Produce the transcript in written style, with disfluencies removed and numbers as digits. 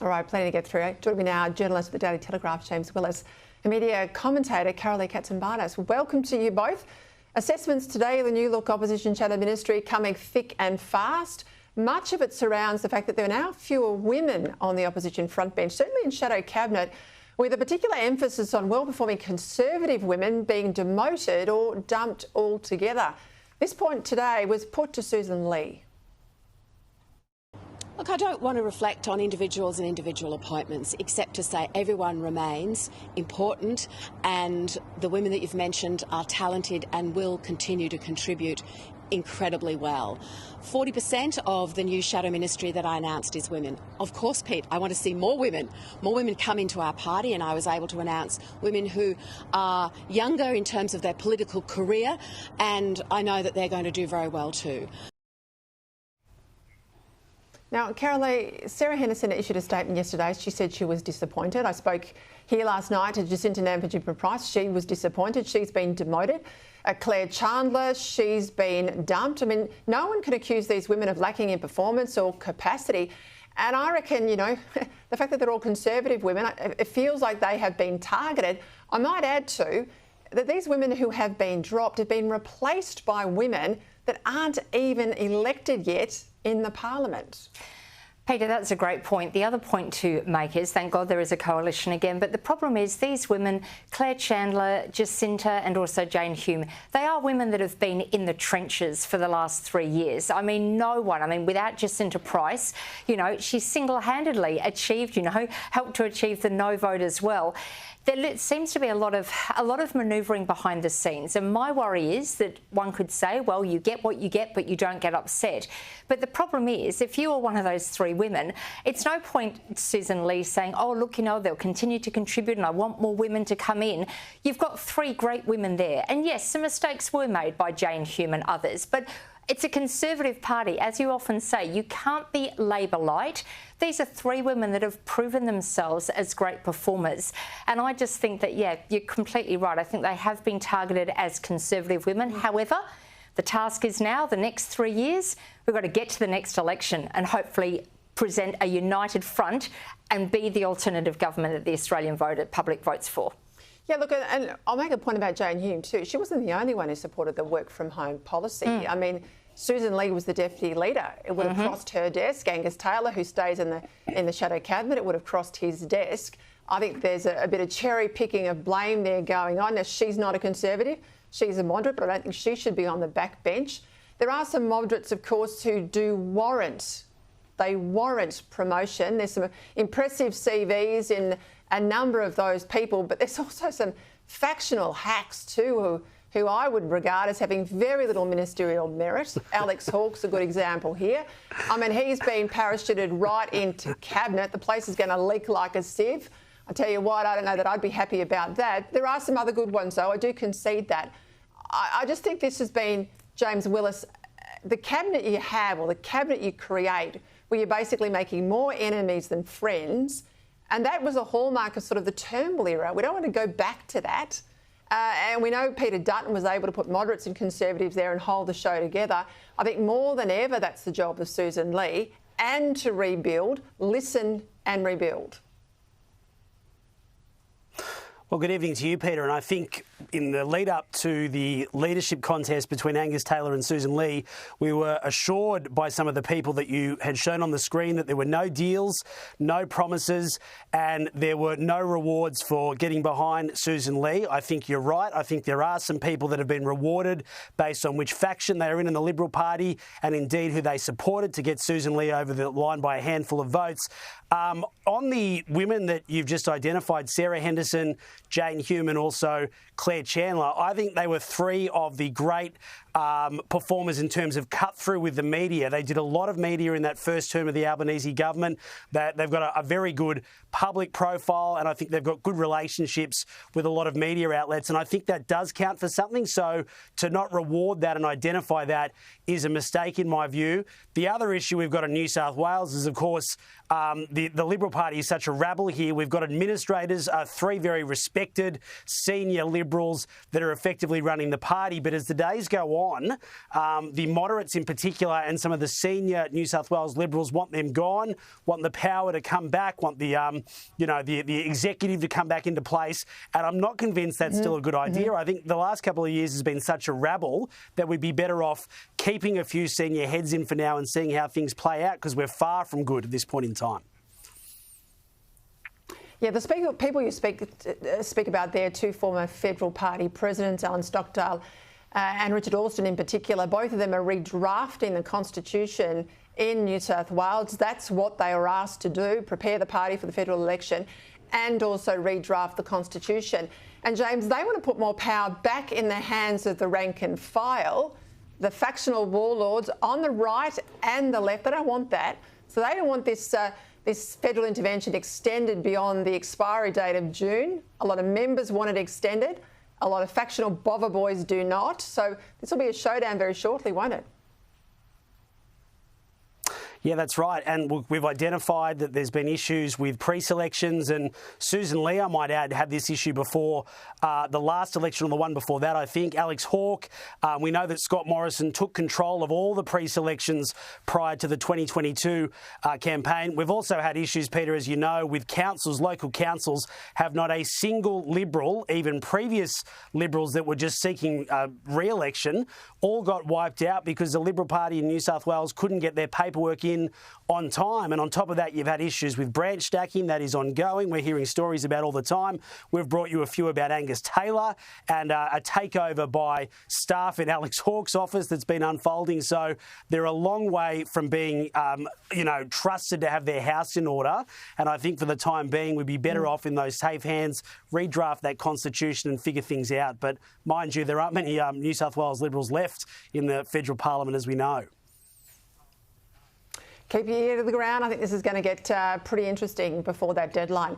All right, plenty to get through. Joining me now, journalist at the Daily Telegraph, James Willis, and media commentator, Carolee Katsimbardas. Welcome to you both. Assessments today of the New Look opposition shadow ministry coming thick and fast. Much of it surrounds the fact that there are now fewer women on the opposition front bench, certainly in shadow cabinet, with a particular emphasis on well-performing Conservative women being demoted or dumped altogether. This point today was put to Susan Lee. Look, I don't want to reflect on individuals and individual appointments, except to say everyone remains important, and the women that you've mentioned are talented and will continue to contribute incredibly well. 40% of the new shadow ministry that I announced is women. Of course, Pete, I want to see more women come into our party, and I was able to announce women who are younger in terms of their political career, and I know that they're going to do very well too. Now, Carolee, Sarah Henderson issued a statement yesterday. She said she was disappointed. I spoke here last night to Jacinta Nampijinpa-Price. She was disappointed. She's been demoted. Claire Chandler, she's been dumped. I mean, no one can accuse these women of lacking in performance or capacity. And I reckon, you know, the fact that they're all Conservative women, it feels like they have been targeted. I might add too that these women who have been dropped have been replaced by women that aren't even elected yet in the parliament. Peter, that's a great point. The other point to make is, thank God there is a coalition again, but the problem is these women, Claire Chandler, Jacinta and also Jane Hume, they are women that have been in the trenches for the last 3 years. I mean, no one, without Jacinta Price, you know, she single-handedly achieved, helped to achieve the no vote as well. There seems to be a lot of manoeuvring behind the scenes, and my worry is that one could say, well, you get what you get, but you don't get upset. But the problem is, if you are one of those three women, it's no point Susan Lee saying, oh, look, you know, they'll continue to contribute and I want more women to come in. You've got three great women there. And yes, some mistakes were made by Jane Hume and others, but it's a Conservative party. As you often say, you can't be Labor light. These are three women that have proven themselves as great performers. And I just think that, yeah, you're completely right. I think they have been targeted as Conservative women. However, the task is now, the next 3 years, we've got to get to the next election and hopefully present a united front and be the alternative government that the Australian public votes for. Yeah, look, and I'll make a point about Jane Hume too. She wasn't the only one who supported the work-from-home policy. I mean, Susan Lee was the deputy leader. It would have crossed her desk. Angus Taylor, who stays in the shadow cabinet, it would have crossed his desk. I think there's a bit of cherry-picking of blame there going on. Now, she's not a Conservative. She's a moderate, but I don't think she should be on the back bench. There are some moderates, of course, who do warrant promotion. There's some impressive CVs in a number of those people, but there's also some factional hacks too who I would regard as having very little ministerial merit. Alex Hawke's a good example here. I mean, he's been parachuted right into cabinet. The place is going to leak like a sieve. I tell you what, I don't know that I'd be happy about that. There are some other good ones, though. I do concede that. I just think this has been, James Willis, the cabinet you have or the cabinet you create where you're basically making more enemies than friends. And that was a hallmark of sort of the Turnbull era. We don't want to go back to that. And we know Peter Dutton was able to put moderates and Conservatives there and hold the show together. I think more than ever that's the job of Susan Lee, and to rebuild, listen and rebuild. Well, good evening to you, Peter. And I think in the lead up to the leadership contest between Angus Taylor and Susan Lee, we were assured by some of the people that you had shown on the screen that there were no deals, no promises, and there were no rewards for getting behind Susan Lee. I think you're right. I think there are some people that have been rewarded based on which faction they are in the Liberal Party and indeed who they supported to get Susan Lee over the line by a handful of votes. On the women that you've just identified, Sarah Henderson, Jane Hume and also Claire Chandler, I think they were three of the great performers in terms of cut through with the media. They did a lot of media in that first term of the Albanese government. They've got a very good public profile, and I think they've got good relationships with a lot of media outlets, and I think that does count for something. So to not reward that and identify that is a mistake in my view. The other issue we've got in New South Wales is, of course, the Liberal Party is such a rabble here. We've got administrators, three very respected senior Liberals that are effectively running the party. But as the days go on. The moderates in particular and some of the senior New South Wales Liberals want them gone, want the power to come back, want the the executive to come back into place. And I'm not convinced that's still a good idea. I think the last couple of years has been such a rabble that we'd be better off keeping a few senior heads in for now and seeing how things play out, because we're far from good at this point in time. Yeah, the people you speak about there, two former Federal Party presidents, Alan Stockdale and Richard Alston in particular, both of them are redrafting the Constitution in New South Wales. That's what they were asked to do, prepare the party for the federal election and also redraft the Constitution. And James, they want to put more power back in the hands of the rank and file, the factional warlords on the right and the left. They don't want that. So they don't want this federal intervention extended beyond the expiry date of June. A lot of members want it extended. A lot of factional bother boys do not. So this will be a showdown very shortly, won't it? Yeah, that's right. And we've identified that there's been issues with pre-selections, and Susan Lee, I might add, had this issue before the last election or the one before that, I think. Alex Hawke, we know that Scott Morrison took control of all the pre-selections prior to the 2022 campaign. We've also had issues, Peter, as you know, with councils. Local councils have not a single Liberal, even previous Liberals that were just seeking re-election, all got wiped out because the Liberal Party in New South Wales couldn't get their paperwork in on time. And on top of that, you've had issues with branch stacking. That is ongoing. We're hearing stories about all the time. We've brought you a few about Angus Taylor and a takeover by staff in Alex Hawke's office that's been unfolding. So they're a long way from being, trusted to have their house in order. And I think for the time being, we'd be better off in those safe hands, redraft that Constitution and figure things out. But mind you, there aren't many New South Wales Liberals left in the federal parliament, as we know. Keep your ear to the ground. I think this is going to get pretty interesting before that deadline.